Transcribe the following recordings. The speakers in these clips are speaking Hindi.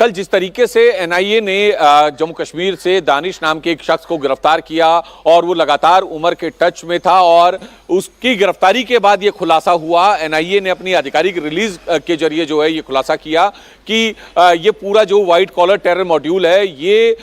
कल जिस तरीके से एनआईए ने जम्मू कश्मीर से दानिश नाम के एक शख्स को गिरफ्तार किया और वो लगातार उमर के टच में था और उसकी गिरफ्तारी के बाद ये खुलासा हुआ, एनआईए ने अपनी आधिकारिक रिलीज के जरिए जो है ये खुलासा किया कि ये पूरा जो व्हाइट कॉलर टेरर मॉड्यूल है ये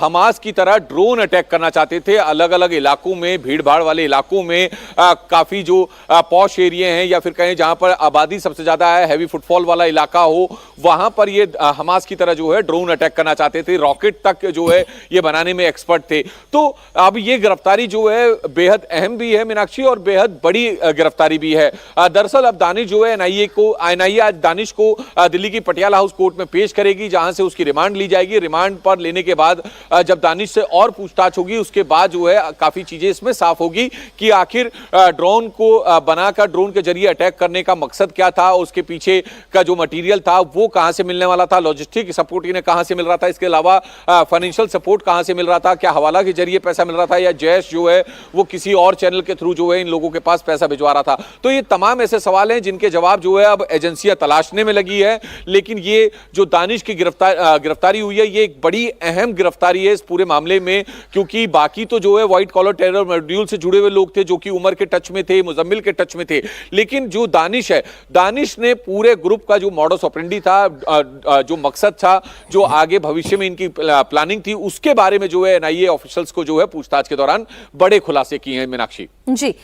हमास की तरह ड्रोन अटैक करना चाहते थे। अलग अलग इलाकों में, भीड़ भाड़ वाले इलाकों में, काफी जो पॉश एरिया हैं या फिर कहें जहां पर आबादी सबसे ज्यादा है, हैवी फुटफॉल वाला इलाका हो, वहां पर ये हमास की तरह जो है ड्रोन अटैक करना चाहते थे। रॉकेट तक जो है ये बनाने में एक्सपर्ट थे। तो अब ये गिरफ्तारी जो है बेहद अहम भी है मीनाक्षी और बेहद बड़ी गिरफ्तारी भी है। दरअसल अब दानिश जो है एनआईए आज दानिश को दिल्ली की पटियाला हाउस कोर्ट में पेश करेगी, जहां से उसकी रिमांड ली जाएगी। रिमांड पर लेने के बाद जब दानिश से और पूछताछ होगी उसके बाद जो है काफी चीजें इसमें साफ होगी कि आखिर ड्रोन को बनाकर ड्रोन के जरिए अटैक करने का मकसद क्या था, उसके पीछे का जो मटेरियल था वो कहां से मिलने वाला था, लॉजिस्टिक सपोर्ट इन्हें कहां से मिल रहा था, इसके अलावा फाइनेंशियल सपोर्ट कहां से मिल रहा था, क्या हवाला के जरिए पैसा मिल रहा था या जैश जो है वो किसी और चैनल के थ्रू जो है इन लोगों के पास पैसा भिजवा रहा था। तो ये तमाम ऐसे सवाल हैं जिनके जवाब जो है अब एजेंसियां तलाशने में लगी है। लेकिन ये जो दानिश की गिरफ्तारी हुई है ये एक बड़ी अहम गिरफ्तारी है इस पूरे मामले में, क्योंकि बाकी तो जो है व्हाइट कॉलर टेरर मॉड्यूल से जुड़े हुए लोग थे जो कि उमर के टच में थे, मुजम्मिल के टच में थे। लेकिन जो दानिश है, दानिश ने पूरे ग्रुप का जो मॉडस ऑपरेंडी था, जो मकसद था, जो आगे भविष्य में इनकी प्लानिंग थी, उसके बारे में जो है एनआईए ऑफिशियल्स को जो है पूछताछ के दौरान बड़े खुलासे किए हैं मीनाक्षी जी।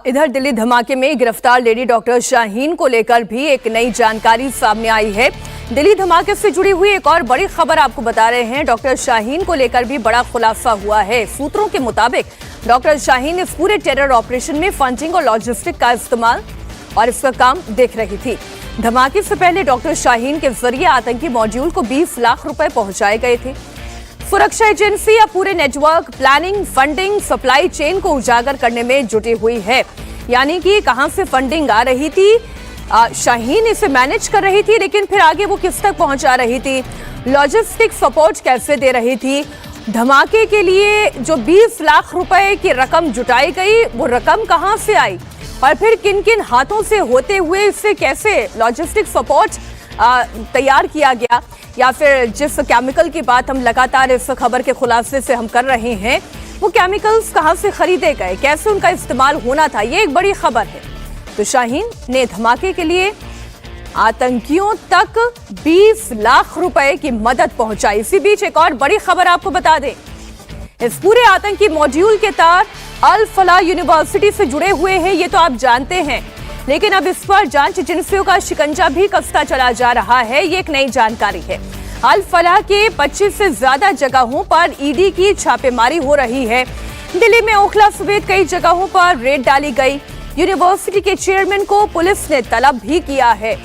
इधर दिल्ली धमाके में गिरफ्तार लेडी डॉक्टर शाहीन को लेकर भी एक नई जानकारी सामने आई है। दिल्ली धमाके से जुड़ी हुई एक और बड़ी खबर आपको बता रहे हैं। डॉक्टर शाहीन को लेकर भी बड़ा खुलासा हुआ है। सूत्रों के मुताबिक डॉक्टर शाहीन इस पूरे टेरर ऑपरेशन में फंडिंग और लॉजिस्टिक का इस्तेमाल और इसका काम देख रही थी। धमाके से पहले डॉक्टर शाहीन के जरिए आतंकी मॉड्यूल को 20 लाख रुपए पहुंचाए गए थे। सुरक्षा एजेंसी या पूरे network planning, funding, supply chain को उजागर करने में जुटी हुई है। यानी कि कहां से फंडिंग आ रही थी, शाहीन इसे मैनेज कर रही थी, लेकिन फिर आगे वो किस तक पहुंचा रही थी, लॉजिस्टिक सपोर्ट कैसे दे रही थी, धमाके के लिए जो 20 लाख रुपए की रकम जुटाई गई वो रकम कहां से आई और फिर किन किन हाथों से होते हुए इससे कैसे लॉजिस्टिक सपोर्ट तैयार किया गया, या फिर जिस केमिकल की बात हम लगातार इस खबर के खुलासे से हम कर रहे हैं वो केमिकल्स कहां से खरीदे गए, कैसे उनका इस्तेमाल होना था, ये एक बड़ी खबर है। तो शाहीन ने धमाके के लिए आतंकियों तक 20 लाख रुपए की मदद पहुंचाई। इसी बीच एक और बड़ी खबर आपको बता दें, इस पूरे आतंकी मॉड्यूल के तार अल फलाह यूनिवर्सिटी से जुड़े हुए हैं, ये तो आप जानते हैं, लेकिन अब इस पर जांच एजेंसियों का शिकंजा भी कसता चला जा रहा है। ये एक नई जानकारी है। अल फलाह के 25 से ज्यादा जगहों पर ईडी की छापेमारी हो रही है। दिल्ली में ओखला समेत कई जगहों पर रेड डाली गई। यूनिवर्सिटी के चेयरमैन को पुलिस ने तलब भी किया है।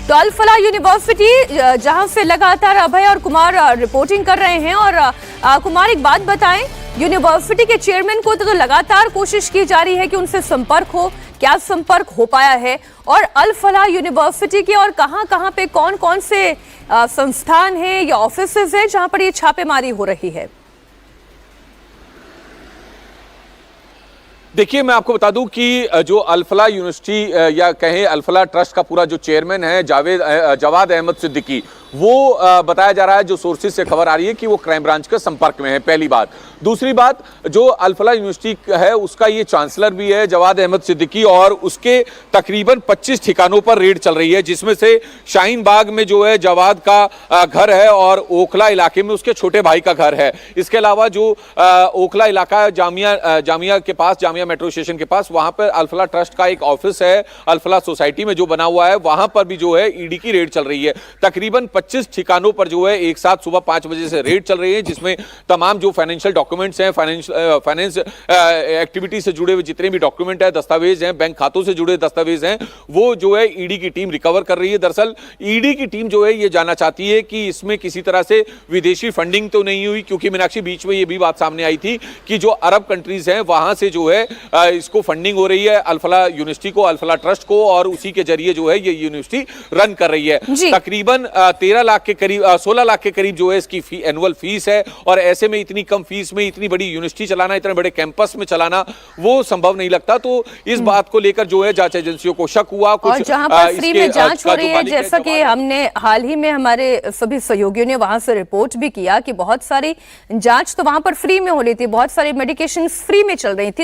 तो अल फलाह यूनिवर्सिटी जहां से लगातार अभय और कुमार रिपोर्टिंग कर रहे हैं। और कुमार, एक बात बताएं, यूनिवर्सिटी के चेयरमैन को तो लगातार कोशिश की जा रही है कि उनसे संपर्क हो, क्या संपर्क हो पाया है, और अल फलाह यूनिवर्सिटी के और कहां पे कौन कौन से संस्थान हैं या ऑफिसेज हैं जहां पर ये छापेमारी हो रही है? देखिए, मैं आपको बता दूं कि जो अल फलाह यूनिवर्सिटी या कहें अल फलाह ट्रस्ट का पूरा जो चेयरमैन है जवाद अहमद सिद्दीकी, वो बताया जा रहा है, जो सोर्सेज से खबर आ रही है कि वो क्राइम ब्रांच के संपर्क में है, पहली बात। दूसरी बात, जो अल फलाह यूनिवर्सिटी है उसका ये चांसलर भी है जवाद अहमद सिद्दीकी, और उसके तकरीबन 25 ठिकानों पर रेड चल रही है, जिसमें से शाहीन बाग में जो है जवाद का घर है और ओखला इलाके में उसके छोटे भाई का घर है। इसके अलावा जो ओखला इलाका जामिया के पास, जामिया मेट्रो स्टेशन के पास, वहां पर अल फलाह ट्रस्ट का एक ऑफिस है, अल फलाह सोसाइटी में जो बना हुआ है, वहां पर भी जो है ईडी की रेड चल रही है। तकरीबन 25 ठिकानों पर जो है एक साथ सुबह 5 बजे से रेड चल रही है, जिसमें तमाम जो फाइनेंशियल डॉक्यूमेंट्स हैं, फाइनेंस एक्टिविटी से जुड़े हुए जितने भी डॉक्यूमेंट है, दस्तावेज हैं, बैंक खातों से जुड़े दस्तावेज हैं, वो जो है ईडी की टीम रिकवर कर रही है। दरअसल ईडी की टीम जो है ये जानना चाहती है कि इसमें किसी तरह से विदेशी फंडिंग तो नहीं हुई, क्योंकि मीनाक्षी बीच में ये भी बात सामने आई थी कि जो अरब कंट्रीज हैं वहां से जो है इसको फंडिंग हो रही है अल फलाह यूनिवर्सिटी को, अल फलाह ट्रस्ट को, और उसी के जरिए जो है ये यूनिवर्सिटी रन कर रही है। तकरीबन 13 13 लाख के करीब 16 लाख के करीब जो है इसकी एनुअल फीस है, और ऐसे में इतनी कम फीस में इतनी बड़ी यूनिवर्सिटी चलाना, इतने बड़े कैंपस में चलाना वो संभव नहीं लगता। तो इस बात को लेकर जो है जांच एजेंसियों को शक हुआ। और जहां पर फ्री में जांच हो रही है, जैसा कि हमने हाल ही में हमारे सभी सहयोगियों ने वहां से रिपोर्ट भी किया कि बहुत सारी जांच तो वहां पर फ्री में हो रही थी, बहुत सारी मेडिकेशन फ्री में चल रही थी।